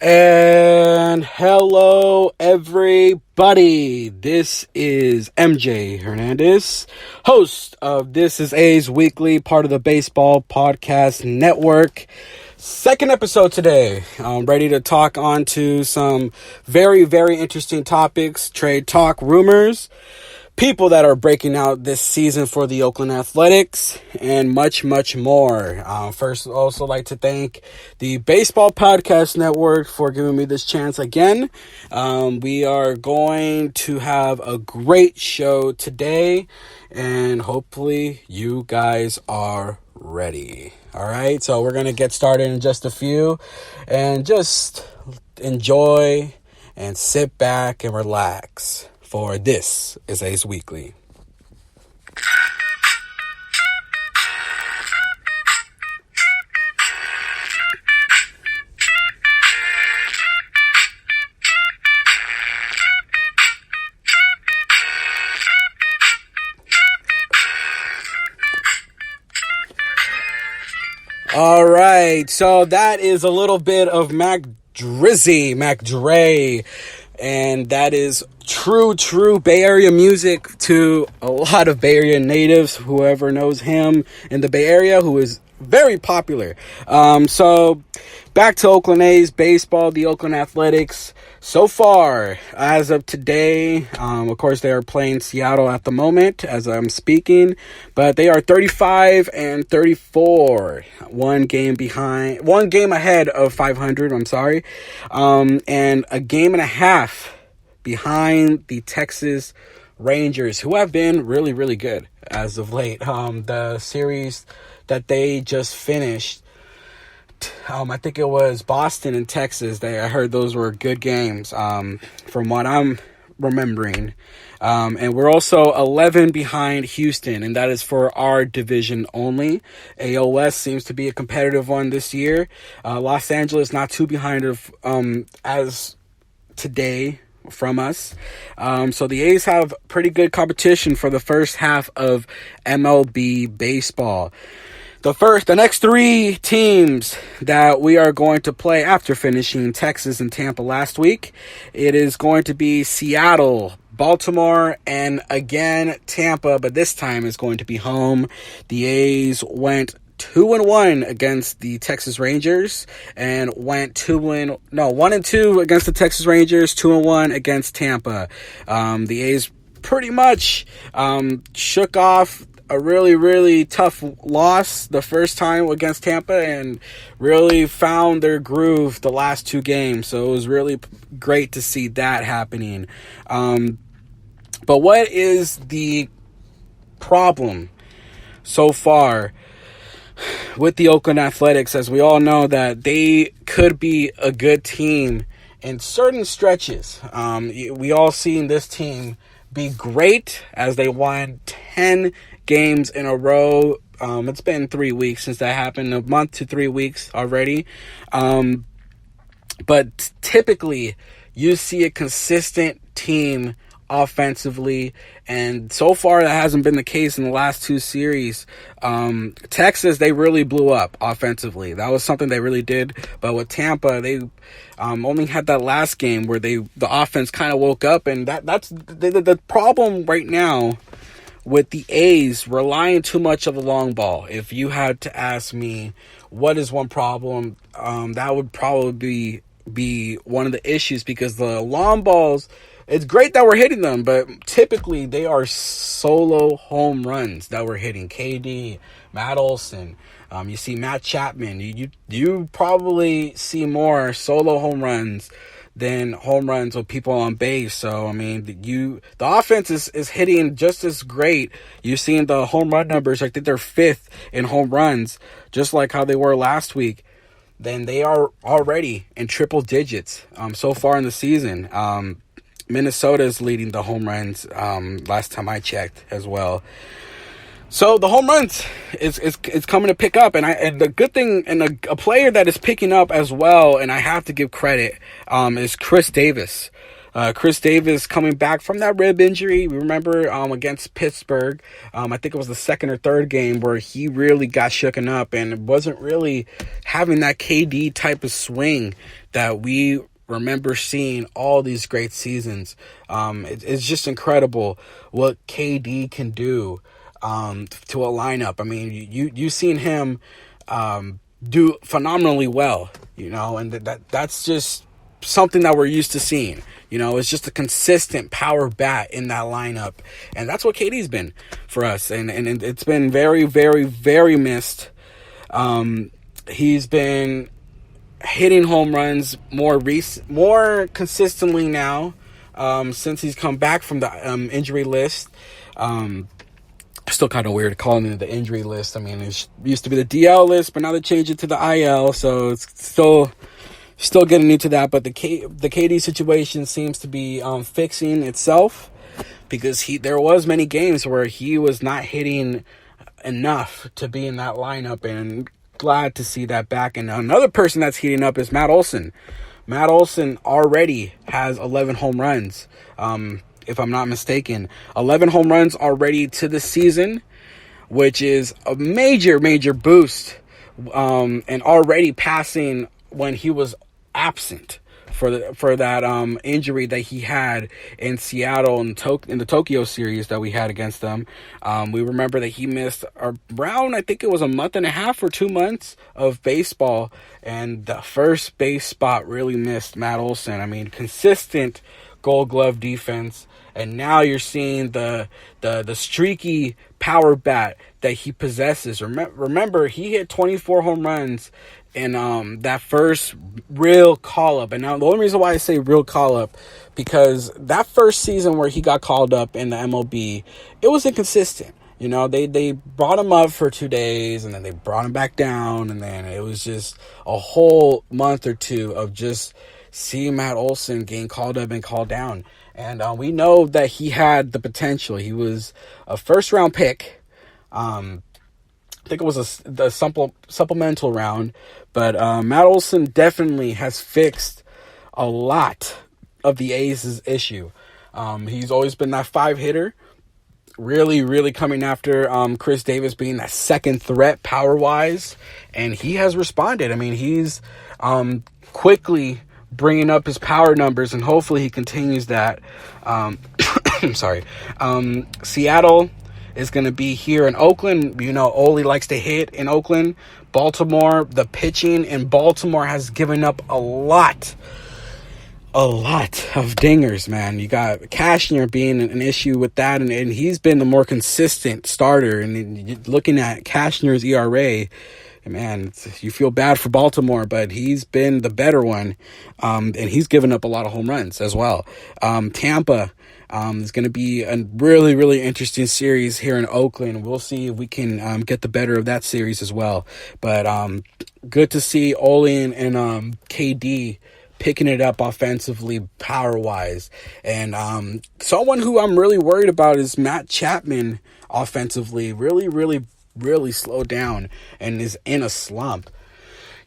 And hello, everybody. This is MJ Hernandez, host of This is A's Weekly, part of the Baseball Podcast Network. Second episode today. I'm ready to talk on to some very, very interesting topics, trade talk, rumors, people that are breaking out this season for the Oakland Athletics, and much, much more. First, I'd also like to thank the Baseball Podcast Network for giving me this chance again. We are going to have a great show today, and hopefully you guys are ready. All right, so we're going to get started in just a few, and just enjoy and sit back and relax. For This is A's Weekly. All right, so that is a little bit of Mac Dre, and that is true Bay Area music to a lot of Bay Area natives, whoever knows him in the Bay Area, who is very popular. So back to Oakland A's baseball, the Oakland Athletics. So far, as of today, of course, they are playing Seattle at the moment as I'm speaking, but they are 35-34, one game ahead of 500, and a game and a half behind the Texas Rangers, who have been really, really good as of late. The series that they just finished, I think it was Boston and Texas. I heard those were good games, from what I'm remembering. And we're also 11 behind Houston, and that is for our division only. AOS seems to be a competitive one this year. Los Angeles not too behind as today from us. So the A's have pretty good competition for the first half of MLB baseball. The next three teams that we are going to play after finishing Texas and Tampa last week, it is going to be Seattle, Baltimore, and again Tampa, but this time is going to be home. The A's went 2-1 against the Texas Rangers, and went 1-2 against the Texas Rangers, 2-1 against Tampa. The A's pretty much shook off a really, really tough loss the first time against Tampa and really found their groove the last two games. So it was really great to see that happening. But what is the problem so far with the Oakland Athletics? As we all know that they could be a good team in certain stretches. We all seen this team be great as they won 10 games in a row. It's been 3 weeks since that happened, a month to 3 weeks already. But typically you see a consistent team offensively, and so far that hasn't been the case in the last two series. Texas, they really blew up offensively. That was something they really did. But with Tampa, they only had that last game where the offense kind of woke up, and that's the problem right now with the A's relying too much of the long ball. If you had to ask me what is one problem, that would probably be one of the issues, because the long balls, it's great that we're hitting them, but typically they are solo home runs that we're hitting. KD, Matt Olson, you see Matt Chapman. You probably see more solo home runs than home runs with people on base. So, I mean, the offense is hitting just as great. You're seeing the home run numbers. I think they're fifth in home runs, just like how they were last week. Then they are already in triple digits so far in the season. Minnesota is leading the home runs last time I checked as well. So the home runs is coming to pick up, and the good thing, and a player that is picking up as well, and I have to give credit, is Chris Davis. Chris Davis coming back from that rib injury. We remember against Pittsburgh, I think it was the second or third game where he really got shooken up and wasn't really having that KD type of swing that we remember seeing all these great seasons. It's just incredible what KD can do to a lineup. I mean, you've seen him do phenomenally well, and that's just something that we're used to seeing. It's just a consistent power bat in that lineup, and that's what KD's been for us, and it's been very, very, very missed. He's been hitting home runs more consistently now since he's come back from the injury list. Still kind of weird calling it the injury list. I mean, it used to be the DL list, but now they changed it to the IL, so it's still getting into that. But the KD situation seems to be fixing itself, because there was many games where he was not hitting enough to be in that lineup, and glad to see that back. And another person that's heating up is Matt Olson. Matt Olson already has 11 home runs, if I'm not mistaken. 11 home runs already to the season, which is a major, major boost, and already passing when he was absent for that injury that he had in Seattle in the Tokyo series that we had against them. We remember that he missed around, I think it was a month and a half or 2 months of baseball, and the first base spot really missed Matt Olson. I mean, consistent Gold Glove defense, and now you're seeing the streaky power bat that he possesses. Remember, he hit 24 home runs in that first real call-up. And now the only reason why I say real call-up, because that first season where he got called up in the MLB, it was inconsistent. They brought him up for 2 days, and then they brought him back down, and then it was just a whole month or two of just seeing Matt Olson getting called up and called down. And we know that he had the potential. He was a first-round pick. I think it was the supplemental round. But Matt Olson definitely has fixed a lot of the A's issue. He's always been that 5-hitter, really, really coming after Chris Davis being that second threat power-wise. And he has responded. I mean, he's quickly bringing up his power numbers, and hopefully he continues that. I'm sorry. Seattle is going to be here in Oakland. Ole likes to hit in Oakland. Baltimore, the pitching in Baltimore has given up a lot of dingers, man. You got Cashner being an issue with that, and he's been the more consistent starter. And looking at Cashner's ERA, man, you feel bad for Baltimore, but he's been the better one, and he's given up a lot of home runs as well. Tampa is going to be a really, really interesting series here in Oakland. We'll see if we can get the better of that series as well. But good to see Ole and KD picking it up offensively, power-wise. And someone who I'm really worried about is Matt Chapman offensively. Really, really, really slowed down and is in a slump.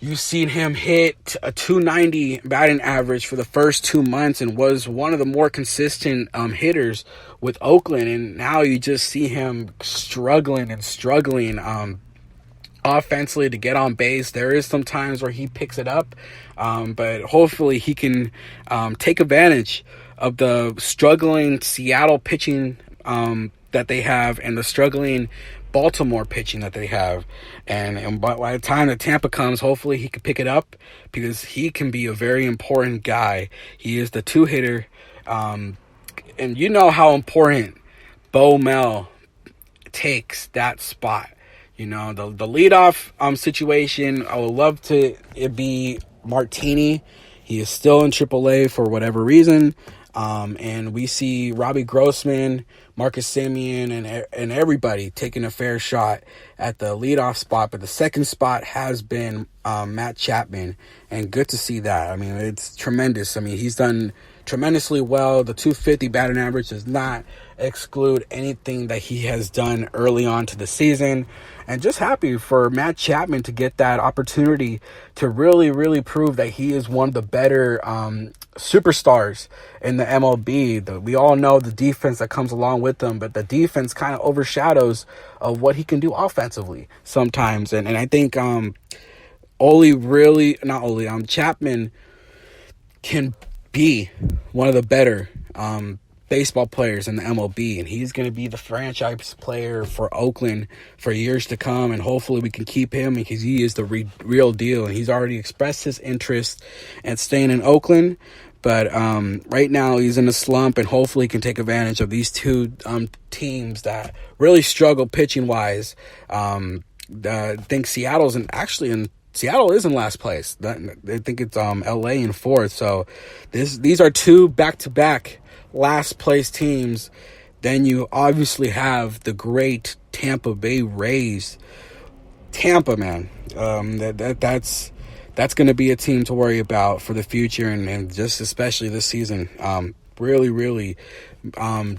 You've seen him hit a 290 batting average for the first 2 months and was one of the more consistent hitters with Oakland. And now you just see him struggling offensively to get on base. There is some times where he picks it up, but hopefully he can take advantage of the struggling Seattle pitching that they have and the struggling Baltimore pitching that they have, and by the time that Tampa comes, hopefully he can pick it up, because he can be a very important guy. He is the 2-hitter, and you know how important Bo Mel takes that spot. The leadoff situation, I would love to it be Martini. He is still in AAA for whatever reason. And we see Robbie Grossman, Marcus Semien, and everybody taking a fair shot at the leadoff spot. But the second spot has been Matt Chapman, and good to see that. I mean, it's tremendous. I mean, he's done tremendously well. The 250 batting average does not exclude anything that he has done early on to the season. And just happy for Matt Chapman to get that opportunity to really, really prove that he is one of the better superstars in the MLB. We all know the defense that comes along with them, but the defense kind of overshadows of what he can do offensively sometimes. And I think Chapman can be one of the better baseball players in the MLB, and he's going to be the franchise player for Oakland for years to come, and hopefully we can keep him because he is the real deal, and he's already expressed his interest in staying in Oakland. But right now he's in a slump, and hopefully he can take advantage of these two teams that really struggle pitching wise. I think Seattle is in last place. I think it's LA in fourth. So these are two back-to-back last place teams. Then you obviously have the great Tampa Bay Rays. Tampa, man, that's going to be a team to worry about for the future, and just especially this season. Really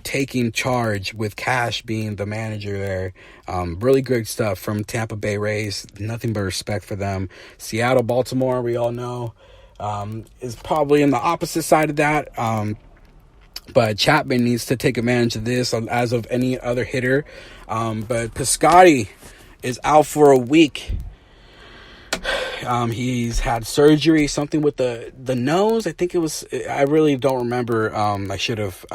taking charge with Cash being the manager there. Really great stuff from Tampa Bay Rays. Nothing but respect for them. Seattle, Baltimore, we all know, is probably in the opposite side of that. But Chapman needs to take advantage of this as of any other hitter. But Piscotty is out for a week. He's had surgery, something with the nose. I think it was, I really don't remember. I should have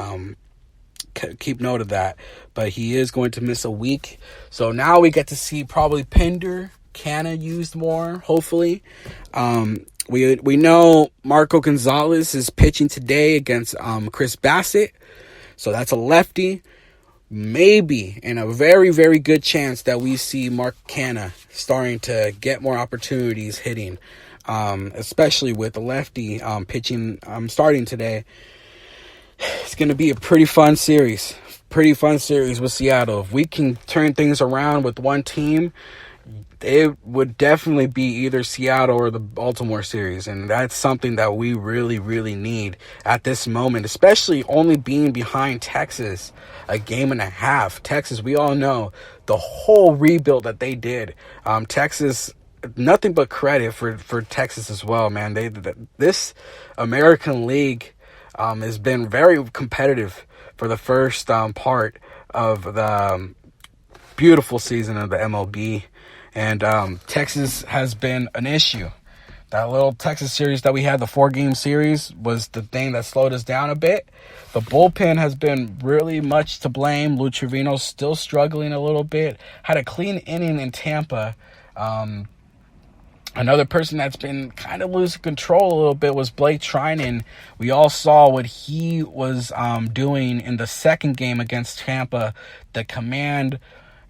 keep note of that. But he is going to miss a week. So now we get to see probably Pinder, Canna used more, hopefully. We know Marco Gonzalez is pitching today against Chris Bassett. So that's a lefty. Maybe, and a very, very good chance that we see Mark Canna starting to get more opportunities hitting, especially with the lefty pitching starting today. It's going to be a pretty fun series with Seattle. If we can turn things around with one team, it would definitely be either Seattle or the Baltimore series. And that's something that we really, really need at this moment, especially only being behind Texas a game and a half. Texas, we all know the whole rebuild that they did. Texas, nothing but credit for Texas as well, man. This American League has been very competitive for the first part of the beautiful season of the MLB. And Texas has been an issue. That little Texas series that we had, the 4-game series, was the thing that slowed us down a bit. The bullpen has been really much to blame. Lou Trevino's still struggling a little bit. Had a clean inning in Tampa. Another person that's been kind of losing control a little bit was Blake Trinan. We all saw what he was doing in the second game against Tampa. The command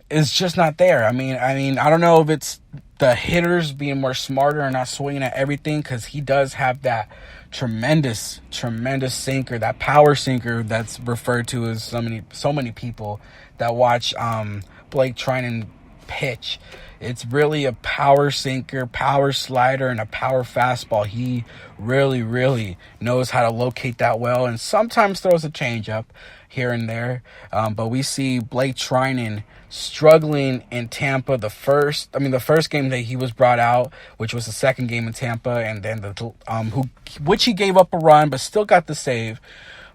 is just not there. I mean, I don't know if it's the hitters being more smarter and not swinging at everything, because he does have that tremendous sinker, that power sinker that's referred to as so many people that watch Blake Trinan pitch. It's really a power sinker, power slider, and a power fastball. He really knows how to locate that well, and sometimes throws a changeup here and there. But we see Blake Trinan struggling in Tampa. The first game that he was brought out, which was the second game in Tampa, and then which he gave up a run, but still got the save.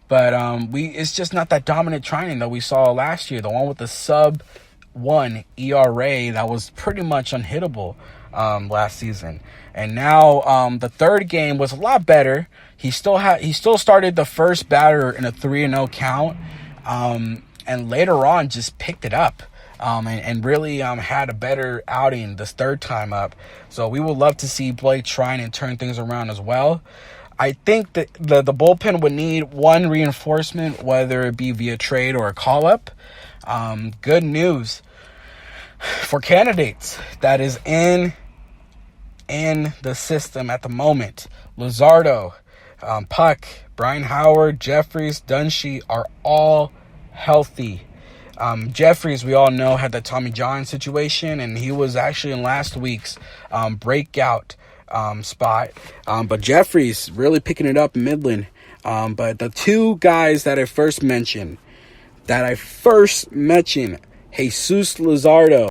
But it's just not that dominant Trinan that we saw last year. The one with the sub-1 ERA that was pretty much unhittable last season. And now the third game was a lot better. He still started the first batter in a 3-0 count, and later on just picked it up. And really had a better outing this third time up. So we would love to see Blake Trinan turn things around as well. I think that the bullpen would need one reinforcement, whether it be via trade or a call-up. Good news for candidates that is in the system at the moment. Luzardo, Puck, Brian Howard, Jeffries, Dunshee are all healthy. Jeffries, we all know, had the Tommy John situation, and he was actually in last week's breakout spot. But Jeffries really picking it up in Midland. But the two guys that I first mentioned, Jesus Luzardo